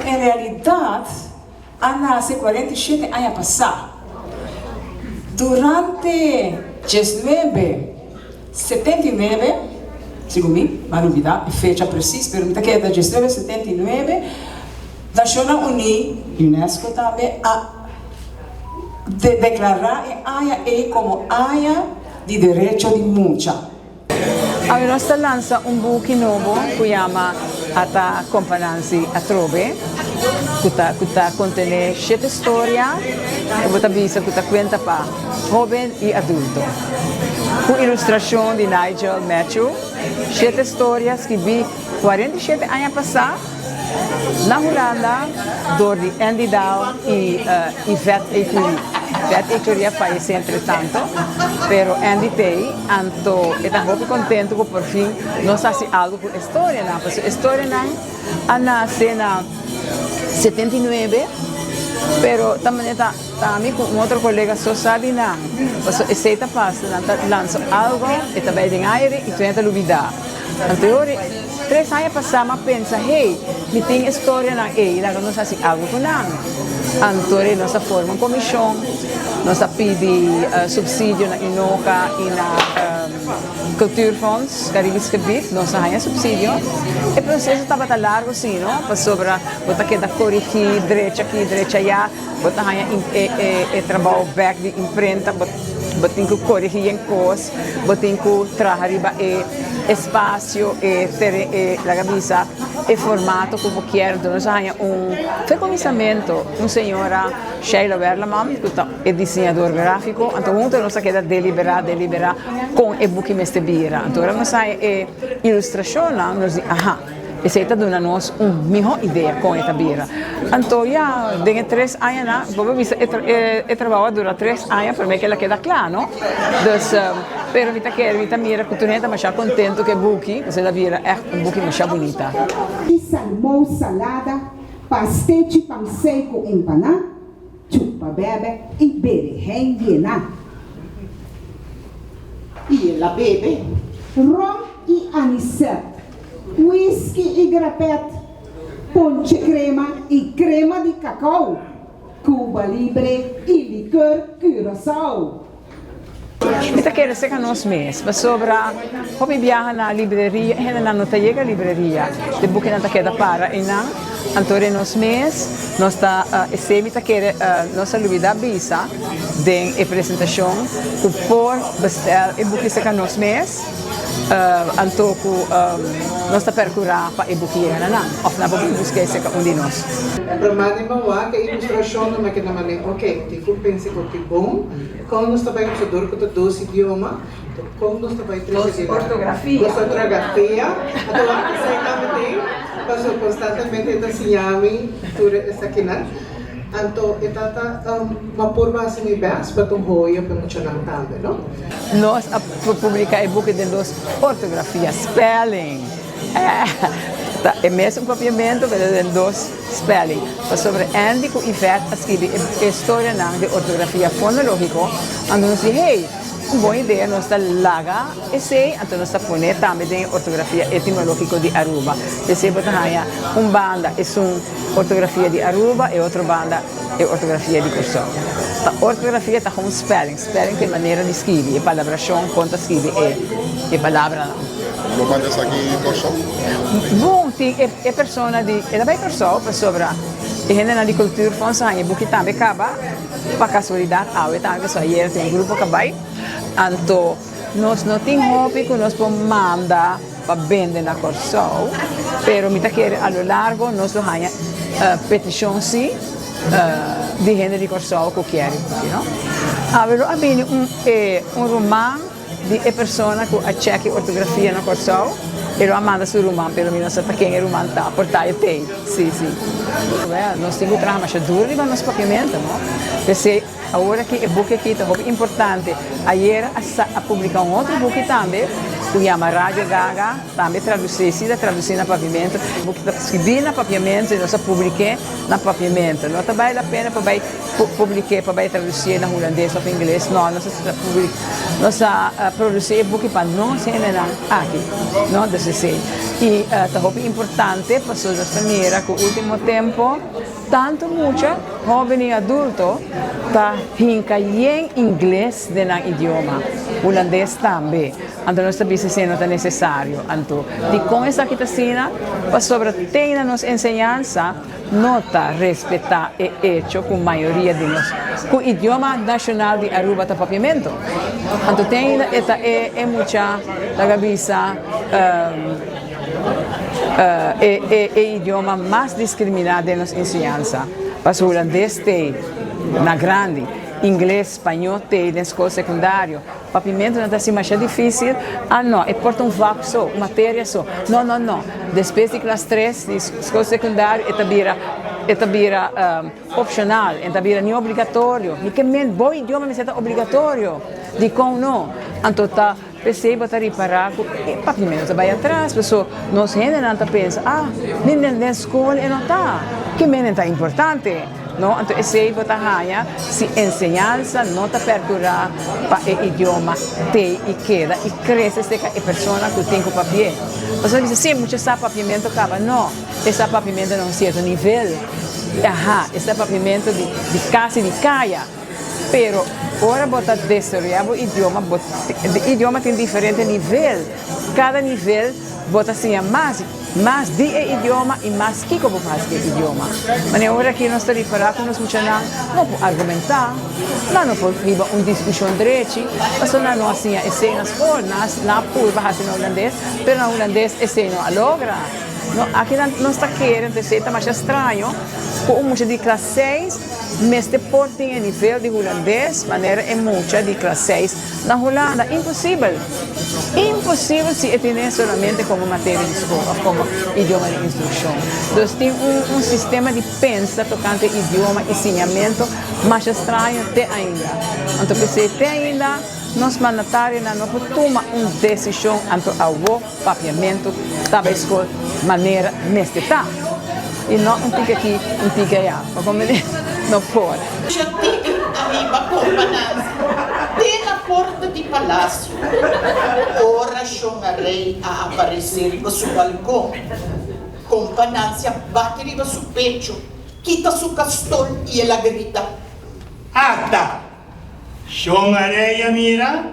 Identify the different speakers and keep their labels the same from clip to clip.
Speaker 1: en realidad, hace 47 años pasados, durante 1979, según mí, no olvidar fecha precisa, pero me queda 1979, Naciones Unidas, UNESCO también, a declarar a como área de derecho de mucha.
Speaker 2: Ahora se lanza un buque nuevo que se llama Ata Compananzi a Trove, que contiene 7 historias que cuenta para joven y adulto. Con ilustración de Nigel Matthew, 7 historias que vi 47 años pasados na Holanda door Andy Dow y Yvette Ecurie. Yvette Ecurie falleció entretanto, pero Andy Tay está muy contento que por fin nos hace algo con la historia. Pues la historia nace en 79, pero también con otro colega só sabe não. Pues esta pasa lanzó algo, está bem em aire e tenta olvidar. Anterior 3 anos passados, pensa, hey, me tem história na ela, nós fazemos algo com ela. Então, nós formamos uma comissão, nós pedimos subsídio na INOCA e na Cultuurfonds, Caribisch Gebied, nós temos subsídio. O processo estava tão largo, assim, não? Para sobre, você quer corrigir, direita aqui, direita allá, você tem trabalho back de imprenta, você tem que corrigir em coisas, você tem que trabalhar espaço, la camisa, e formato como quer. Então, nós temos começamento, uma senhora, Sheila Werleman, que é desenhador gráfico, então, nós queremos deliberar com o book Mestebira. Então, nós temos ilustração, nós dizemos, essa está dando-nos uma melhor ideia com esta bira. Então, já, desde 3 anos, eu trabalho durante 3 anos para mim que ela queda clara, não? Então, pero me mira que tu não está mais contente que o book, você a bira é book mais bonita.
Speaker 3: Salmão salada, pastete pão seco empanado, chupa bebe e berenjena llena.
Speaker 4: E ela bebe
Speaker 3: rum e anisete. Whisky e grapete, ponche crema e crema de cacau, Cuba Libre e licor Curaçao.
Speaker 2: Esta quer ser que nós mesmos, mas sobre como viaja na livraria, e na nota chega a livraria, de book não queda para e não, então nós mesmos, nós está semita quer nossa luvida visa, de apresentação, o por bestel e book ser que nós mesmos. Antoku nós percurar para e-bookia na of na book buscar esse de nós.
Speaker 4: Pramani mawa que ilustração não é que não é ok, tipo pense que bom, quando nós trabalhamos com com 12 idiomas, quando nós trabalhamos
Speaker 2: ortografia,
Speaker 4: então lá que sai também passou constantemente da sinami tudo essa aqui né. Então, uma forma assim de bem, para um roio para muito não também, não?
Speaker 2: Nós publicamos e-book de nós ortografia, spelling. É mesmo copiamento, mas de nós spelling. Sobre Andy e Yvette escreve história de ortografia fonológica, onde nós dizemos, hey, uma boa ideia, nós laga esse, então nós põe também de ortografia etimológica de Aruba. Esse botanya banda é ortografia de Aruba e outra banda é ortografia de Curaçao. A ortografia está com spelling é maneira de escrever, a palabração conta escrever é palavra.
Speaker 5: Lo mandas aqui em Curaçao?
Speaker 2: Bom, é pessoa de, é da bem Curaçao, para sobre e gente de Cultuurfonds e buki também acaba para casualidade, também só aí tem grupo que vai. Então, nós não temos hobby que nós podemos mandar para vender na Curaçao, pero me quer a lo largo nós temos petição sim de gente de Curaçao que quer, não? Avelo abbiamo un roman di persona che accecchi ortografia na Curaçao e lo manda sul roman, però mi non sa perché il roman sta portare te. Sì. Nós temos que trabalhar mais duro e vamos pagamento, não? Porque agora que o book aqui é importante. Ayer a publicar outro book também, llama Radio Gaga, também traduzir na papiamento, escrever na papiamento e nós publiquei na papiamento. Não vale a pena para publicar, para traduzir na holandês ou para inglês, não, nós produzir e-book para nós aqui, não desse jeito. E é importante para nós mira que no último tempo, tanto muitos jovens e adultos tá em inglês no idioma, holandês também. Então nós também se não é necessário. Então, com essa quitação, para sobre ter nos enseñanza, nota respeitar e hecho com a maioria de nós, com o idioma nacional de Aruba tá papiamento. Então tem é muita da cabeça idioma mais discriminado de nos enseñanza. Para o holandês tem na grande, inglês, espanhol tem na escola secundária. Papiamento não está assim mais difícil. Não, é porta vácuo só, matéria só. Não. Depois de classe 3, de escola secundária, é opcional, é não obrigatório. E que bom idioma é obrigatório. De como não. Então, perceba para reparar que papiamento vai atrás. Pessoa, nós gente não pensa, na escola não está. Que é importante. No, então esse bota raia se enseñanza não está perdurar para o idioma te e queda e cresce se a pessoa que tem o papel. Você diz sim, muito esse papiamento acaba. Não, esse papiamento não é certo nível. Esse papiamento de casa de caia. Pero ora bota desarrollar o idioma tem diferente nível. Cada nível bota assim mais de idioma e mais que como faz que idioma. Mas agora que nós estamos reparando que nós não podemos argumentar, não podemos uma discussão direita, mas não assim é na escola, na curva assim no holandês, mas no holandês é não logra. Aqui não está querendo dizer que é mais estranho, com muita de classe 6, mas depois tem nível de holandês, maneira é muita de classe 6 na Holanda. Impossível se tem somente como matéria de escola, como idioma de instrução. Então tem um sistema de pensa tocante idioma e ensinamento mais estranho até ainda. Então, se tem ainda, nós mandatários não podemos tomar uma decisão ante o papiamento da escola maneira neste tá. E não fica aqui, não fica aí. Não pode.
Speaker 6: Já tem arriba companhia. Tem na porta do palácio. Ora chamarei a aparecer no seu balcão. Companhia bate no seu pecho. Quita seu castol e ela grita.
Speaker 7: Ata! Chamarei a mira.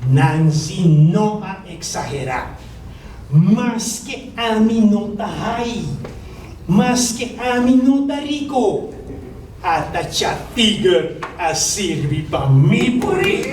Speaker 7: Nancy não a exagerar. Mas que a mim não tá aí. Mas que a mim não tá rico. Ata chatiga a serve para mim por aí.